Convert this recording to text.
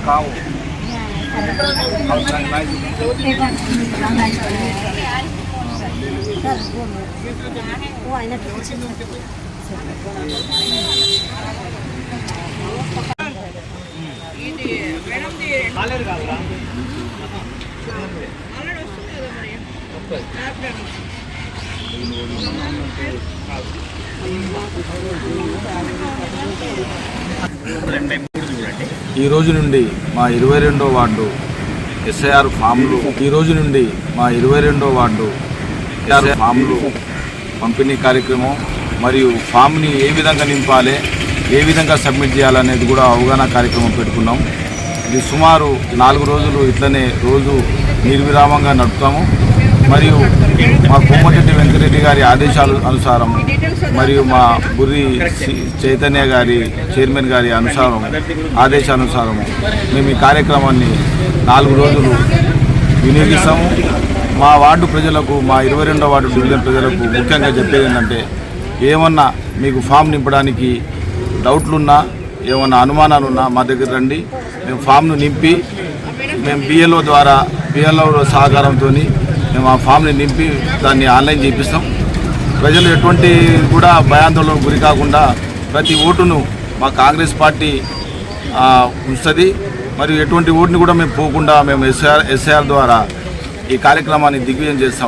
కావు ఈ రోజు నుండి మా 22వ వార్డు ఎస్ఐఆర్ ఫామ్లు ఫామ్లు పంపిణీ కార్యక్రమం మరియు ఫామ్ని ఏ విధంగా నింపాలి, ఏ విధంగా సబ్మిట్ చేయాలనేది కూడా అవగాహన కార్యక్రమం పెట్టుకున్నాం. ఇది సుమారు 4 రోజులు ఇట్లనే రోజు నిర్విరామంగా నడుపుతాము. మరియు మా కోమటిరెడ్డి వెంకటరెడ్డి గారి ఆదేశాల అనుసారం మరియు మా బుర్రి చైతన్య గారి చైర్మన్ గారి ఆదేశానుసారం మేము ఈ కార్యక్రమాన్ని 4 రోజులు వినియోగిస్తాము. మా వార్డు ప్రజలకు, మా 22వ వార్డు డివిజన్ ప్రజలకు ముఖ్యంగా చెప్పేది ఏంటంటే, ఏమన్నా మీకు ఫామ్ నింపడానికి డౌట్లున్నా, ఏమన్నా అనుమానాలున్నా మా దగ్గర రండి. మేము ఫామ్ను నింపి మేము బిఎల్ఓ సహకారంతో మేము ఆ ఫామ్ని నింపి దాన్ని ఆన్లైన్ చేపిస్తాం. ప్రజలు ఎటువంటి కూడా భయాందోళనకు గురి కాకుండా ప్రతి ఓటును మా కాంగ్రెస్ పార్టీ ఉంచుతుంది. మరియు ఎటువంటి ఓటుని కూడా మేము పోకుండా మేము ఎస్ఐఆర్ ద్వారా ఈ కార్యక్రమాన్ని దిగ్విజయం చేస్తాం.